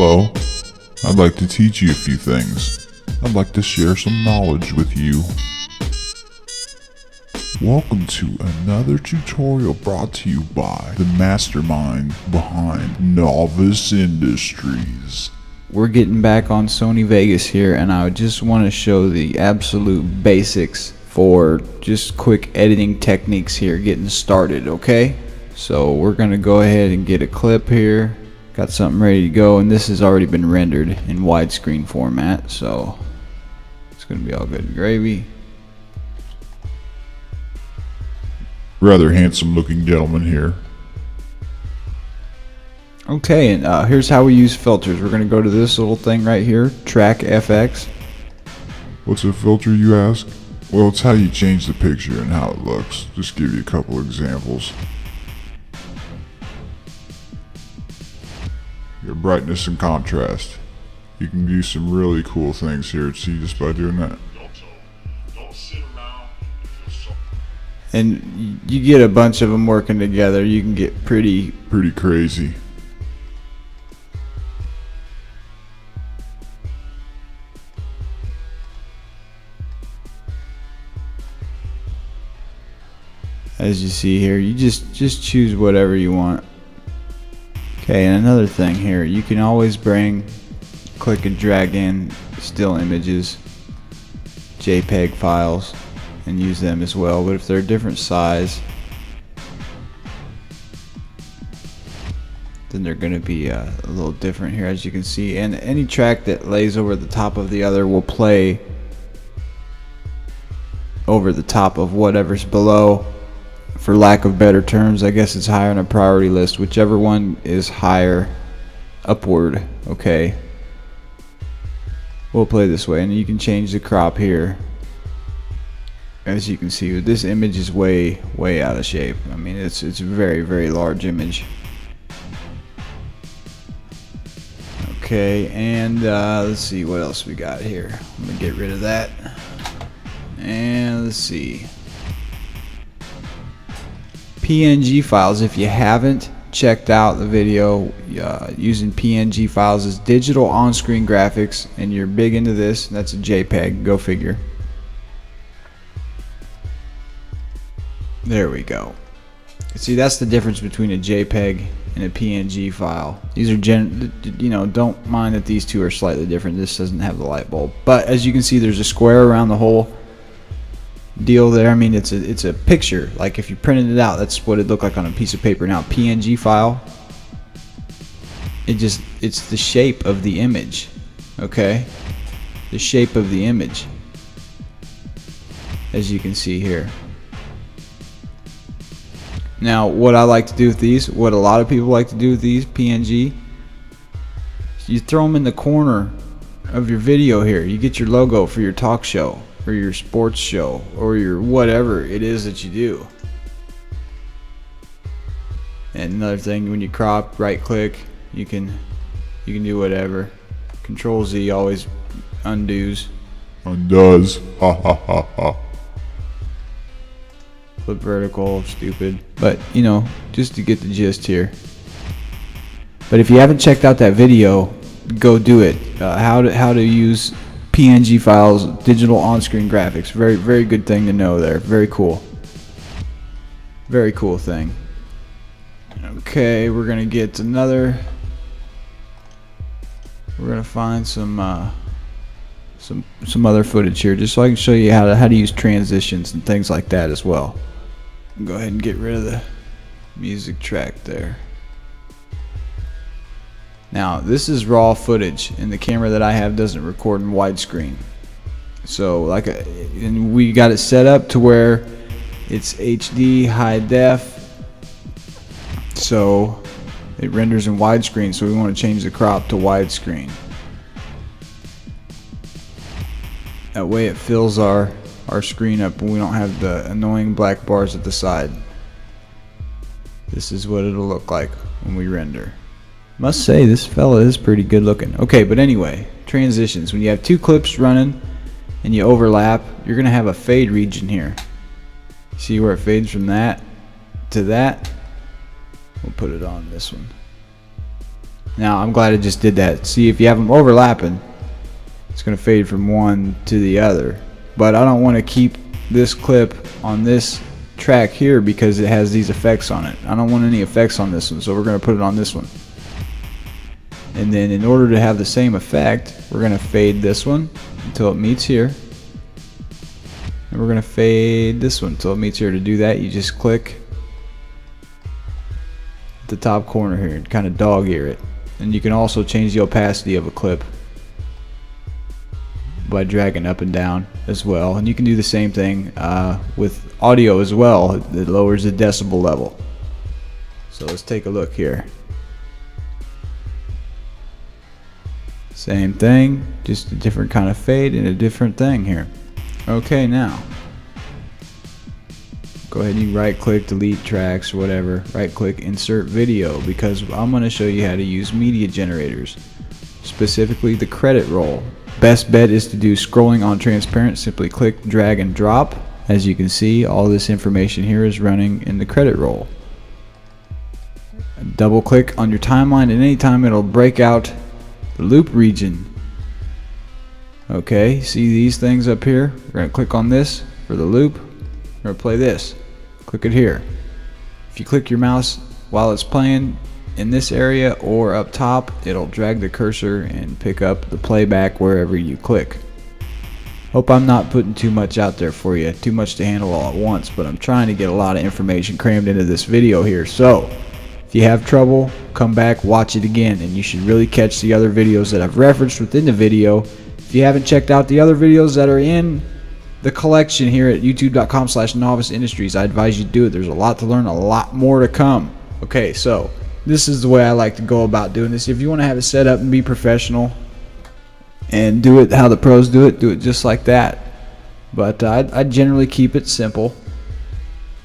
Hello. I'd like to teach you a few things. I'd like to share some knowledge with you. Welcome to another tutorial brought to you by the mastermind behind Novice Industries. We're getting back on Sony Vegas here, and I just want to show the absolute basics for just quick editing techniques here getting started, okay? So we're going to go ahead and get a clip here. Got something ready to go, and this has already been rendered in widescreen format, so it's going to be all good and gravy. Rather handsome looking gentleman here. Okay, and here's how we use filters. We're going to go to this little thing right here, Track FX. What's a filter, you ask? Well, it's how you change the picture and how it looks. Just give you a couple examples. Your brightness and contrast. You can do some really cool things here, see, just by doing that. And you get a bunch of them working together. You can get pretty crazy. As you see here, you just choose whatever you want. Okay, and another thing here, you can always click and drag in still images, JPEG files, and use them as well. But if they're a different size, then they're going to be a little different here, as you can see. And any track that lays over the top of the other will play over the top of whatever's below. For lack of better terms, I guess it's higher on a priority list, whichever one is higher upward. Okay, we'll play this way, and you can change the crop here. As you can see, this image is way out of shape. I mean, it's a very large image. Okay, and let's see what else we got here. I'm gonna get rid of that, and let's see. PNG files. If you haven't checked out the video using PNG files as digital on-screen graphics, and you're big into this, that's a JPEG. Go figure. There we go. See, that's the difference between a JPEG and a PNG file. These are don't mind that these two are slightly different. This doesn't have the light bulb, but as you can see, there's a square around the whole deal there. I mean, it's a picture. Like if you printed it out, that's what it looked like on a piece of paper. Now PNG file, it's the shape of the image. Okay, the shape of the image, as you can see here. Now what I like to do with these, what a lot of people like to do with these PNG, you throw them in the corner of your video here. You get your logo for your talk show or your sports show or your whatever it is that you do. And another thing, when you crop, right click, you can do whatever. Control Z always undoes. Undoes. Ha ha ha ha. Flip vertical, stupid. But you know, just to get the gist here. But if you haven't checked out that video, go do it. How to use PNG files, digital on-screen graphics. Very good thing to know there. Very cool. Very cool thing. Okay, we're gonna get another. We're gonna find some other footage here, just so I can show you how to use transitions and things like that as well. Go ahead and get rid of the music track there. Now this is raw footage, and the camera that I have doesn't record in widescreen. So and we got it set up to where it's HD high def, so it renders in widescreen. So we want to change the crop to widescreen. That way it fills our screen up and we don't have the annoying black bars at the side. This is what it'll look like when we render. Must say, this fella is pretty good looking. Okay, but anyway, transitions. When you have two clips running and you overlap, you're gonna have a fade region here. See where it fades from that to that? We'll put it on this one. Now I'm glad I just did that. See, if you have them overlapping, it's going to fade from one to the other. But I don't want to keep this clip on this track here because it has these effects on it. I don't want any effects on this one, so we're going to put it on this one. And then in order to have the same effect, we're going to fade this one until it meets here. And we're going to fade this one until it meets here. To do that, you just click at the top corner here and kind of dog ear it. And you can also change the opacity of a clip by dragging up and down as well. And you can do the same thing with audio as well. It lowers the decibel level. So let's take a look here. Same thing, just a different kind of fade and a different thing here. Okay, now go ahead and you right click, delete tracks or whatever, right click, insert video, because I'm going to show you how to use media generators, specifically the credit roll. Best bet is to do scrolling on transparent. Simply click, drag and drop. As you can see, all this information here is running in the credit roll. Double click on your timeline, and anytime it'll break out the loop region. Okay, see these things up here? We're going to click on this for the loop. We're going to play this. Click it here. If you click your mouse while it's playing in this area or up top, it'll drag the cursor and pick up the playback wherever you click. Hope I'm not putting too much out there for you, too much to handle all at once, but I'm trying to get a lot of information crammed into this video here. So if you have trouble, come back, watch it again, and you should really catch the other videos that I've referenced within the video. If you haven't checked out the other videos that are in the collection here at youtube.com/noviceindustries, I advise you to do it. There's a lot to learn, a lot more to come. Okay, so this is the way I like to go about doing this. If you want to have it set up and be professional and do it how the pros do it just like that. But I generally keep it simple,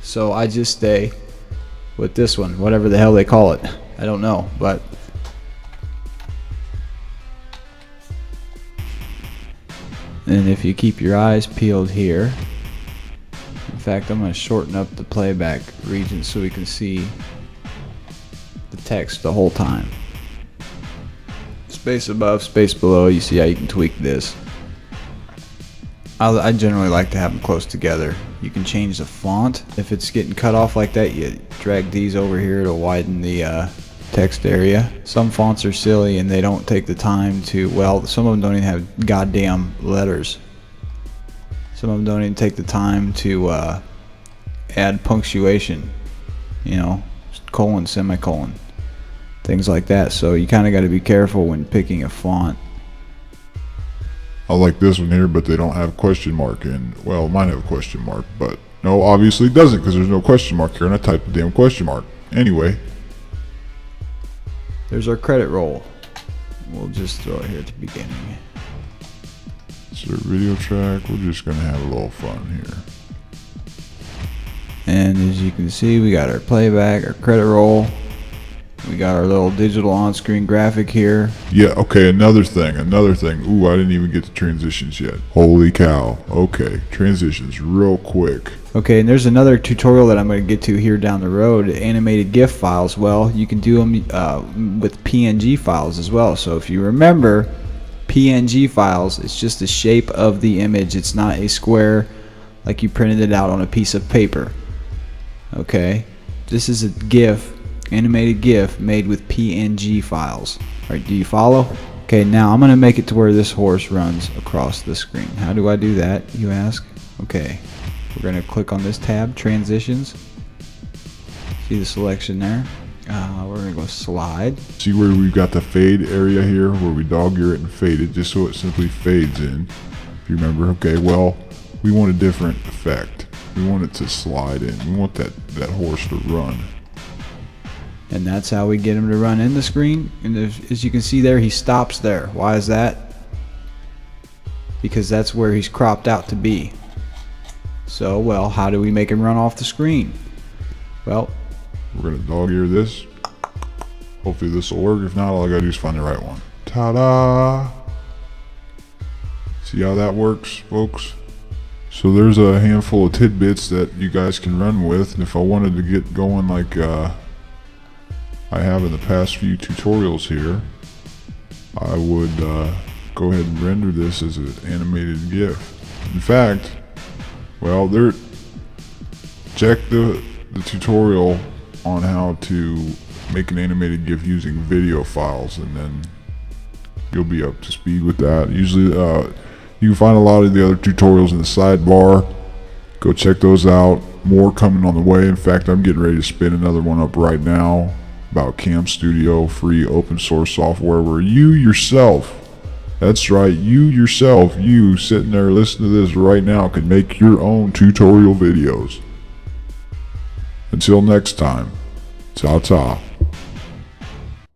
so I just stay with this one, whatever the hell they call it. I don't know, but and if you keep your eyes peeled here, in fact, I'm going to shorten up the playback region so we can see the text the whole time. Space above, space below, you see how you can tweak this. I generally like to have them close together. You can change the font. If it's getting cut off like that, you drag these over here to widen the text area. Some fonts are silly and they don't take the time to, well, some of them don't even have goddamn letters. Some of them don't even take the time to add punctuation, you know, colon, semicolon, things like that. So you kind of got to be careful when picking a font. I like this one here, but they don't have question mark in. Well, mine have a question mark, but no, obviously it doesn't because there's no question mark here, and I typed the damn question mark. Anyway, there's our credit roll. We'll just throw it here at the beginning. It's our video track. We're just gonna have a little fun here. And as you can see, we got our playback, our credit roll. We got our little digital on-screen graphic here. Yeah, okay, another thing. Ooh, I didn't even get to transitions yet. Holy cow. Okay, transitions real quick. Okay, and there's another tutorial that I'm going to get to here down the road. Animated GIF files. Well, you can do them with PNG files as well. So if you remember, PNG files, it's just the shape of the image. It's not a square like you printed it out on a piece of paper. Okay, this is a GIF. Animated GIF made with PNG files. Alright, do you follow? Okay, now I'm going to make it to where this horse runs across the screen. How do I do that, you ask? Okay, we're going to click on this tab, Transitions. See the selection there? We're going to go Slide. See where we've got the fade area here, where we dog ear it and fade it, just so it simply fades in. If you remember, okay, well, we want a different effect. We want it to slide in. We want that horse to run. And that's how we get him to run in the screen. And as you can see there, he stops there. Why is that? Because that's where he's cropped out to be. So, well, how do we make him run off the screen? Well, we're going to dog ear this. Hopefully this will work. If not, all I got to do is find the right one. Ta-da! See how that works, folks? So there's a handful of tidbits that you guys can run with. And if I wanted to get going like... I have in the past few tutorials here, I would go ahead and render this as an animated GIF. In fact, well, check the tutorial on how to make an animated GIF using video files, and then you'll be up to speed with that. Usually you can find a lot of the other tutorials in the sidebar. Go check those out. More coming on the way. In fact, I'm getting ready to spin another one up right now about Cam Studio, free open source software where you yourself, that's right, you yourself, you sitting there listening to this right now, can make your own tutorial videos. Until next time, ta-ta.